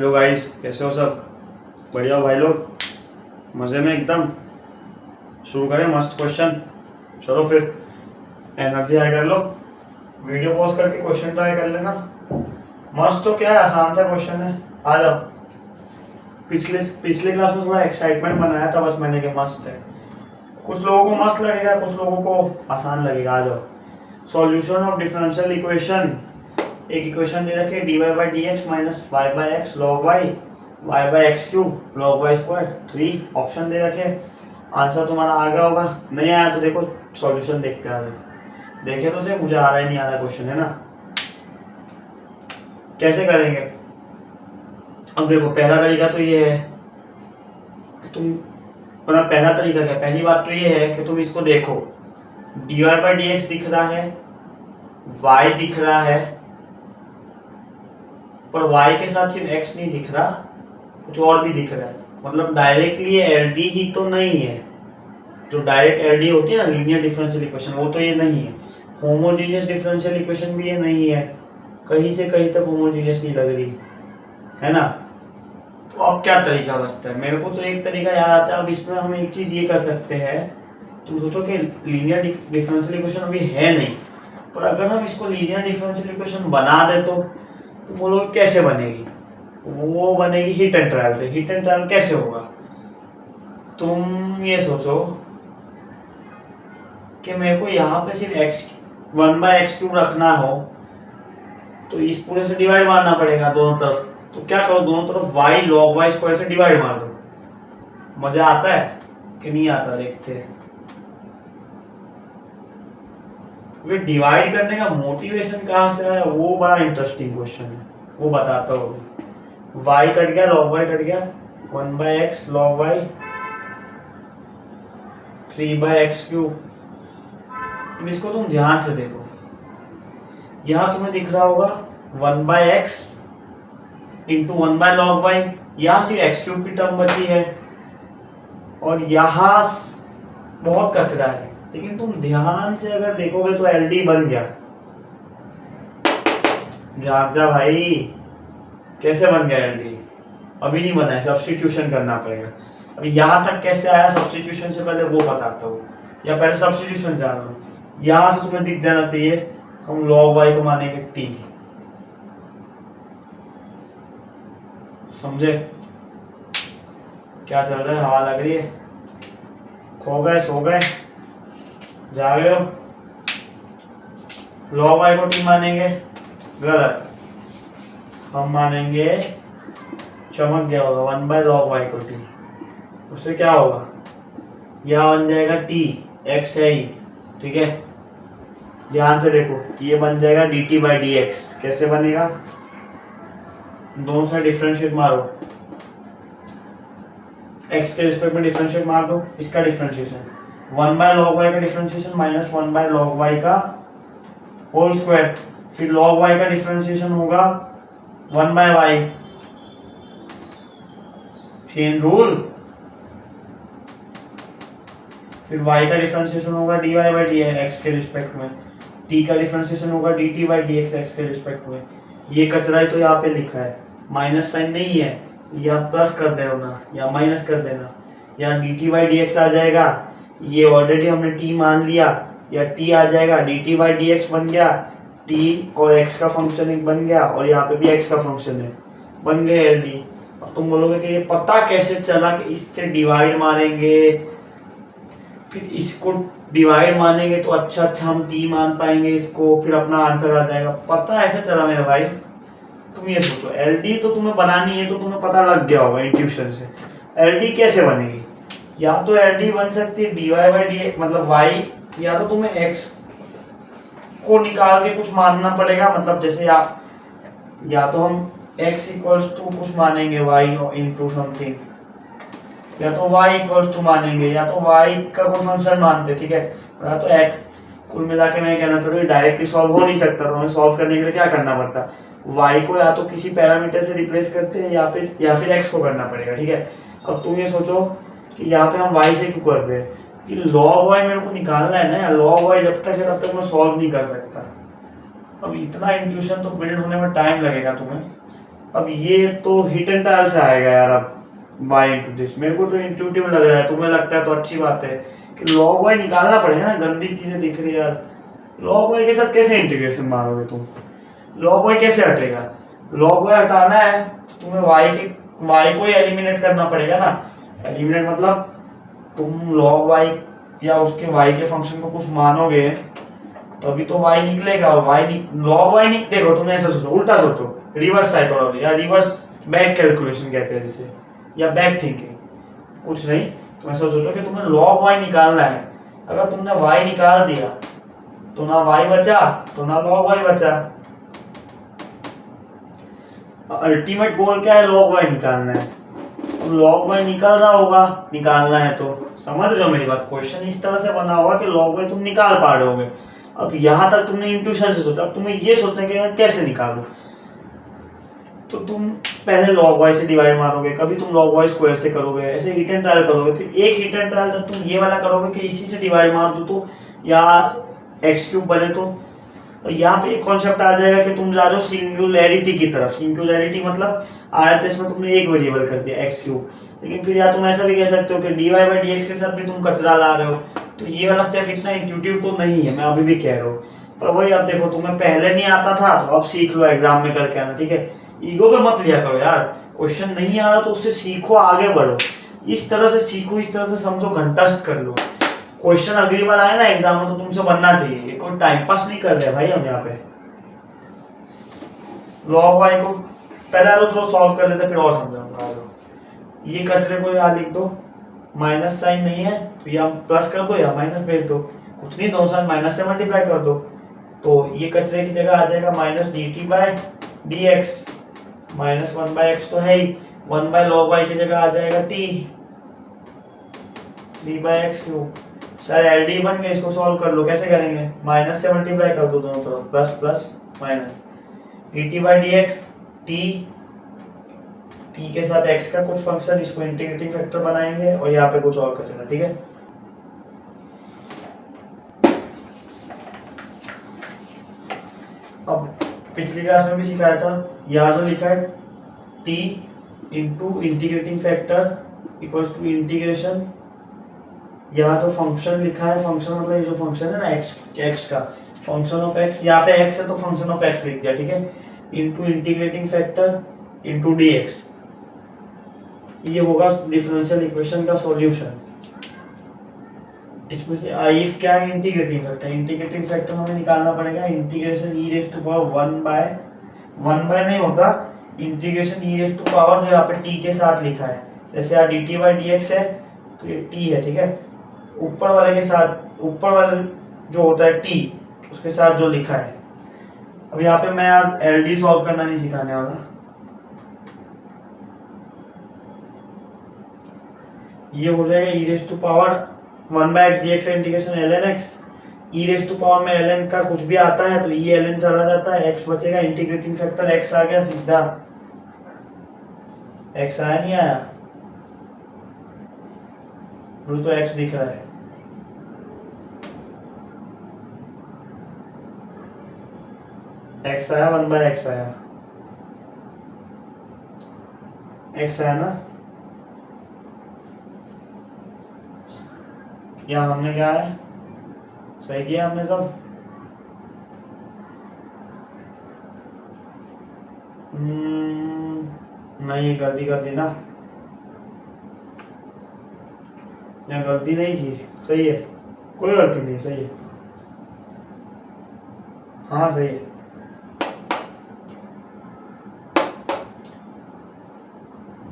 Hello guys, कैसे हो सब? बढ़िया हो भाई लोग? मज़े में एकदम। शुरू करें मस्त क्वेश्चन। चलो फिर, एनर्जी हाई कर लो। वीडियो पॉज करके क्वेश्चन ट्राई कर लेना। मस्त तो क्या है, आसान सा क्वेश्चन है। आ जाओ। पिछले पिछले क्लास में थोड़ा एक्साइटमेंट बनाया था बस मैंने कि मस्त है। कुछ लोगों को मस्त लगेगा, कुछ लोगों को आसान लगेगा। आ जाओ। Solution of differential equation. एक इक्वेशन दे रखी है dy by D x minus y by x log y by x cube log y square 3 option दे रखे। आंसर तुम्हारा आ गया होगा, नहीं आया तो देखो सॉल्यूशन देखते हैं। आज देखे तो सही, मुझे आ रहा है नहीं आ रहा क्वेश्चन, है ना? कैसे करेंगे? अब देखो, पहला तरीका तो ये है कि तुम, मतलब पहला तरीका क्या, पहली बात तो ये है कि तुम इसको देखो, dy बाई डी एक्स दिख रहा है, y दिख रहा है, पर y के साथ सिर्फ x नहीं दिख रहा, कुछ और भी दिख रहा है। मतलब डायरेक्टली ये एल डी ही तो नहीं है। जो डायरेक्ट एल डी होती है ना, लीनियर डिफरेंशियल इक्वेशन, वो तो ये नहीं है। होमोजीनियस डिफरेंशियल इक्वेशन भी ये नहीं है। कहीं से कहीं तक होमोजीनियस नहीं लग रही है ना। तो अब क्या तरीका बचता है? मेरे को तो एक तरीका याद आता है। अब इसमें हम एक चीज़ ये कर सकते हैं। तुम सोचो कि लीनियर डिफरेंशियल इक्वेशन अभी है नहीं, पर अगर हम इसको लीनियर डिफरेंशियल इक्वेशन बना दे तो बोलोगे कैसे बनेगी? वो बनेगी हिट एंड ट्रायल से। हिट एंड ट्रायल कैसे होगा? तुम ये सोचो कि मेरे को यहाँ पे सिर्फ x 1/x³ रखना हो तो इस पूरे से डिवाइड मारना पड़ेगा दोनों तरफ। तो क्या करो, दोनों तरफ y log y स्क्वायर से डिवाइड मार दो। मजा आता है कि नहीं आता? देखते हैं। वे डिवाइड करने का मोटिवेशन कहाँ से आया, वो बड़ा इंटरेस्टिंग क्वेश्चन है, वो बताता हूँ। y कट गया, log y कट गया, 1/x log y 3/x³। अब इसको तुम ध्यान से देखो, यहाँ तुम्हें दिख रहा होगा 1/x इंटू 1/log y। यहाँ से x³ की टर्म बची है और यहाँ बहुत कचरा है, लेकिन तुम ध्यान से अगर देखोगे तो एल डी बन गया। जाग जा भाई, कैसे बन गया एल डी? अभी नहीं बना है, सब्स्टिट्यूशन करना पड़ेगा। अभी यहाँ तक कैसे आया सब्स्टिट्यूशन से पहले वो बताता हूँ, या पहले सब्स्टिट्यूशन जान लो। यहाँ से तुम्हें दिख जाना चाहिए, हम log y को मानेंगे t। समझे क्या चल रहा है? हवा लग रही है? खो गए, सो गए, जाग रहे हो? log y को t मानेंगे? गलत। हम मानेंगे, चमक गया होगा, 1/log y को t। उससे क्या होगा? यह बन जाएगा t, x है ही, ठीक है। ध्यान से देखो, ये बन जाएगा dt बाई डी एक्स। कैसे बनेगा? दोनों से डिफरेंशिएट मारो, x के रिस्पेक्ट में डिफरेंशिएट मार दो। इसका डिफरेंशिएशन 1/log y का डिफरेंशिएशन माइनस 1/log y का होल स्क्वायर। फिर log y का डिफरेंशिएशन होगा 1/y, चेन रूल। फिर y का डिफरेंशिएशन होगा dy बाई डी एक्स के रिस्पेक्ट में। t का डिफरेंशिएशन होगा dt बाई डी एक्स के रिस्पेक्ट में। ये कचरा तो यहाँ पे लिखा है, माइनस साइन नहीं है, या प्लस कर देना या माइनस कर देना, या dt बाई डी एक्स आ जाएगा। ये ऑलरेडी हमने t मान लिया, या t आ जाएगा, dt बाई डी एक्स बन गया, t और x का फंक्शन एक बन गया, और यहाँ पे भी x का फंक्शन है, बन गए एल डी। अब तुम बोलोगे कि ये पता कैसे चला कि इससे डिवाइड मारेंगे, फिर इसको डिवाइड मानेंगे तो अच्छा हम t मान पाएंगे इसको, फिर अपना आंसर आ जाएगा। पता ऐसे चला मेरे भाई। तुम ये सोचो, एलडी तो तुम्हें बनानी है तो तुम्हें पता लग गया होगा इंट्यूशन से। एलडी कैसे बनेगी? या तो एलडी बन सकती है dy बाई डी मतलब y, या तो तुम्हें x को निकाल के कुछ मानना पड़ेगा। मतलब जैसे या तो हम x इक्वल्स टू कुछ मानेंगे y इंटू समथिंग, या तो y इक्वल्स टू मानेंगे, या तो y का कोई फंक्शन मानते, ठीक है, या तो x। कुल मिला के मैं कहना चाह रहा हूँ डायरेक्टली सॉल्व हो नहीं सकता, तो हमें सॉल्व करने के लिए क्या करना पड़ता? y को या तो किसी पैरामीटर से रिप्लेस करते हैं, या फिर x को करना पड़ेगा, ठीक है। अब तुम ये सोचो कि यहाँ पे हम y से क्यों कर रहे हैं कि log y मेरे को निकालना है ना, या log y जब तक है तब तक मैं सॉल्व नहीं कर सकता। अब इतना इंट्यूशन तो बिल्ड होने में टाइम लगेगा तुम्हें। अब ये तो हिट एंड ट्रायल से आएगा यार। अब y इंटू दिस, मेरे को तो इंट्यूटिव लग रहा है, तुम्हें लगता है तो अच्छी बात है कि log y निकालना पड़ेगा ना। गंदी चीजें दिख रही है यार। log y के साथ कैसे इंटीग्रेशन मारोगे तुम? log y कैसे हटेगा? log y हटाना है तो तुम्हें y को ही एलिमिनेट करना पड़ेगा ना। एलिमिनेट मतलब तुम log y या उसके y के फंक्शन को कुछ मानोगे तभी तो y निकलेगा। और log y देखो तुम ऐसा सोचो, उल्टा सोचो, रिवर्स साइकोलॉजी या रिवर्स बैक कैलकुलेशन कहते हैं जिसे, या बैक थिंकिंग। कुछ नहीं, तुम ऐसा सोचो कि तुम्हें log y निकालना है। अगर तुमने y निकाल दिया तो ना y बचा तो ना log y बचा। अल्टीमेट गोल क्या है? log y निकालना है। तो log y निकल रहा होगा, निकालना है तो समझ रहे हो मेरी बात? क्वेश्चन इस तरह से बना होगा कि log y तुम निकाल पा रहे होगे। अब यहां तक तुमने इंट्यूशन से सोचा, अब तुम्हें ये सोचना कि मैं कैसे निकालूं। तो तुम पहले log y से डिवाइड मारोगे, कभी तुम log y स्क्वायर से करोगे, ऐसे हिट एंड ट्रायल करोगे। फिर एक हिट एंड ट्रायल तक तुम ये वाला करोगे कि इसी से डिवाइड मार दो तो या एक्स क्यूब बने। तो यहाँ पे एक कॉन्सेप्ट आ जाएगा कि तुम जा रहे हो सिंगुलैरिटी की तरफ। सिंगुलैरिटी मतलब आरएचएस में तुमने एक वेरिएबल कर दिया एक्स क्यूब। लेकिन फिर या तुम ऐसा भी कह सकते हो कि dy बाई dx के साथ भी तुम कचरा ला रहे हो। तो ये वाला स्टेप इतना इंट्यूटिव तो नहीं है, मैं अभी भी कह रहा हूँ। पर वही, अब देखो तुम्हें पहले नहीं आता था तो अब सीख लो, एग्जाम में करके आना, ठीक है? ईगो पे मत लिया करो यार। क्वेश्चन नहीं आ रहा तो उससे सीखो, आगे बढ़ो। इस तरह से सीखो, इस तरह से समझो, घंटास्ट कर लो। क्वेश्चन अगली बार आए ना एग्जाम में तो तुमसे बनना चाहिए। कोई टाइम पास नहीं कर रहे भाई हम यहाँ पे। log y को पहले तो थोड़ा सॉल्व कर लेते, फिर और समझाऊंगा। ये कचरे को यहाँ लिख दो, माइनस साइन नहीं है तो या प्लस कर दो या माइनस भेज दो, कुछ नहीं, दो साइन माइनस से मल्टीप्लाई कर दो। तो ये कचरे की जगह आ जाएगा minus D T by D x, minus one by X तो है ही, वन बाई log y की जगह आ जाएगा T, three by x cube. Sir LD बन के इसको सॉल्व कर लो। कैसे करेंगे? माइनस से मल्टीप्लाई कर दो दोनों तरफ, plus plus minus, dt by D x, T के साथ x का कुछ फंक्शन, इसको इंटीग्रेटिंग फैक्टर बनाएंगे और यहाँ पे कुछ और कचरा, ठीक है? अब पिछली क्लास में भी सिखाया था, यहाँ जो लिखा है t into integrating factor equals to integration, यहाँ जो फंक्शन लिखा है, फंक्शन मतलब ये जो फंक्शन है ना x का, फंक्शन ऑफ x, यहाँ पे x है तो फंक्शन ऑफ x लिख दिया, ठीक है? Into integrating factor into dx, ये होगा डिफरेंशियल इक्वेशन का सॉल्यूशन। इसमें से if क्या है? Integrating factor. इंटीग्रेटिंग फैक्टर हमें निकालना पड़ेगा integration e raise to power one by नहीं होता, integration e raise to power जो यहाँ पे t के साथ लिखा है, जैसे यहाँ dt बाई dx है तो ये t है, ठीक है? ऊपर वाले के साथ, ऊपर वाले जो होता है t, उसके साथ जो लिखा है। अब यहाँ पे मैं यार एलडी सॉल्व करना नहीं सिखाने वाला, ये हो जाएगा e raise to power one by X D X integration L N X. E raise to power में एल एन का कुछ भी आता है तो ये एल एन चला जाता है, एक्स बचेगा, इंटीग्रेटिंग फैक्टर एक्स आ गया सीधा। एक्स आया नहीं आया? तो एक्स दिख रहा है, एक्स आया, वन बाय एक्स आया, एक्स आया ना? या हमने क्या है, सही किया हमने सब? नहीं, गलती कर दी ना, या गलती नहीं की, सही है, कोई गलती नहीं, सही है, हाँ सही है।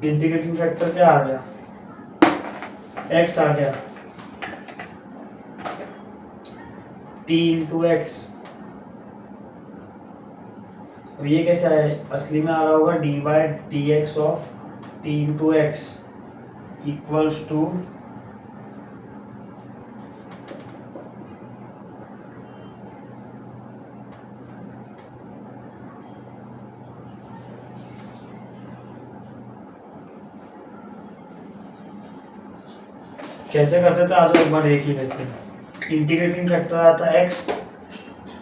इंटीग्रेटिंग फैक्टर क्या आ गया? एक्स आ गया, टी इंटू एक्स। अब ये कैसे आया? असली में आ रहा होगा D by D X of T into X equals to कैसे करते थे आज एक बार देख ही लेते हैं। इंटीग्रेटिंग फैक्टर आता है एक्स,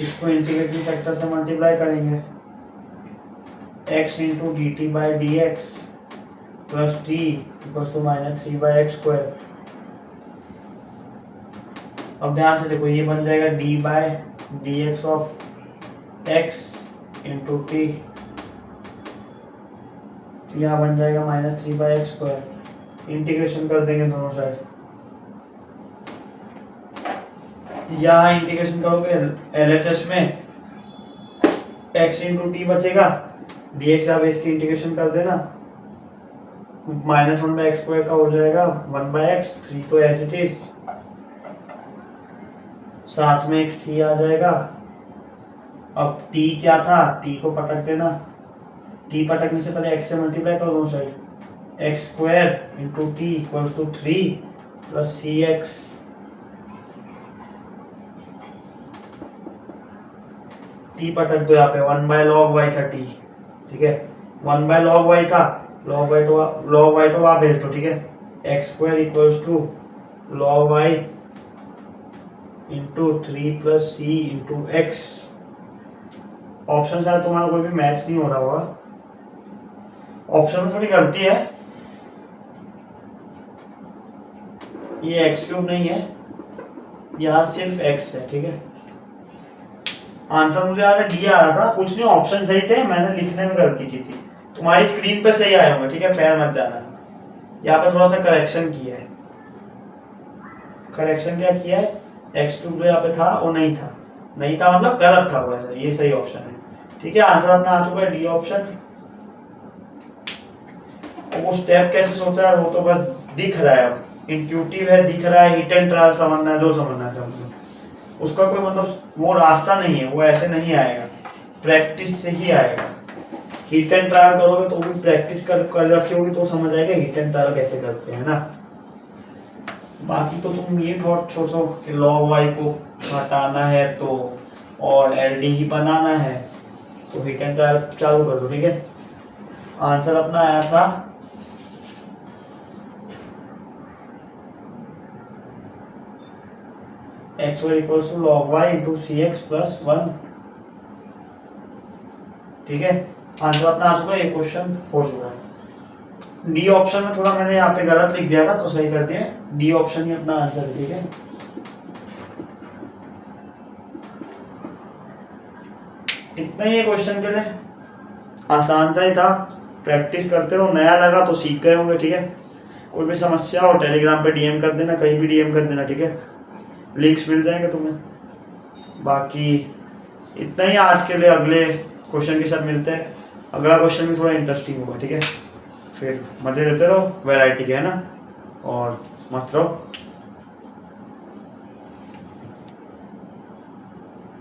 इसको इंटीग्रेटिंग फैक्टर से मल्टीप्लाई करेंगे, X into D T by D X plus T equals to minus 3/x²। अब ध्यान से देखो, ये बन जाएगा D by D X of X into T, यहाँ बन जाएगा -3/x²। इंटीग्रेशन कर देंगे दोनों साइड, यहाँ इंटीग्रेशन करोगे LHS में x इंटू टी बचेगा, dx आप इसकी इंटीग्रेशन कर देना, -1/x² का हो जाएगा 1/x, 3 तो एज इट इज, साथ में x3 आ जाएगा। अब t क्या था, t को पटक देना, t पटकने से पहले x से मल्टीप्लाई करो दोनों side, x² into T equals to 3 plus cx। t पटक दो यहाँ पे 1/log y था t, ठीक है, 1/log y था, log y तो आप भेज दो, ठीक है, x² equals to log y into 3 plus c into x। Option शायद तुम्हारा कोई भी मैच नहीं हो रहा होगा, ऑप्शन में थोड़ी गलती है, ये x³ नहीं है, यहाँ सिर्फ x है, ठीक है। आंसर मुझे आ रहा डी आ रहा था, कुछ नहीं, ऑप्शन सही थे, मैंने लिखने में गलती की थी, तुम्हारी स्क्रीन पे सही आए होंगे, ठीक है, फेयर मत जाना। यहाँ पे थोड़ा सा करेक्शन किया है, करेक्शन क्या किया है, x³ जो यहाँ पे था वो नहीं था, नहीं था मतलब गलत था वो, ये सही ऑप्शन है, ठीक है। आंसर अपना आ चुका है डी ऑप्शन। वो स्टेप कैसे सोचा है वो तो बस दिख रहा है, इंट्यूटिव है, दिख रहा है, हिट एंड ट्रायल समझना है, जो समझना है समझो, उसका कोई मतलब वो रास्ता नहीं है, वो ऐसे नहीं आएगा, प्रैक्टिस से ही आएगा। हिट एंड ट्रायल करोगे तो भी प्रैक्टिस कर रखी होगी तो समझ आएगा हिट एंड ट्रायल कैसे करते हैं ना। बाकी तो तुम ये थॉट सोचो कि log y को हटाना है तो और LD ही बनाना है, तो हिट एंड ट्रायल चालू कर दो, ठीक है। आंसर अपना आया था x² equals to log y into cx plus 1, ठीक है। आंसर अपना आ चुका है, एक क्वेश्चन हो चुका है। डी ऑप्शन में थोड़ा मैंने यहाँ पे गलत लिख दिया था तो सही कर दिया, डी ऑप्शन ही अपना आंसर है, ठीक है। इतना ही है क्वेश्चन के लिए, आसान सा ही था, प्रैक्टिस करते रहो, नया लगा तो सीख गए होंगे, ठीक है। कोई भी समस्या हो टेलीग्राम पे DM कर देना, कहीं भी DM कर देना, ठीक है, लिंक्स मिल जाएंगे तुम्हें। बाकी इतना ही आज के लिए, अगले क्वेश्चन के साथ मिलते हैं। अगला क्वेश्चन भी थोड़ा इंटरेस्टिंग होगा, ठीक है। फिर मजे लेते रहो, वैरायटी के है ना, और मस्त रहो।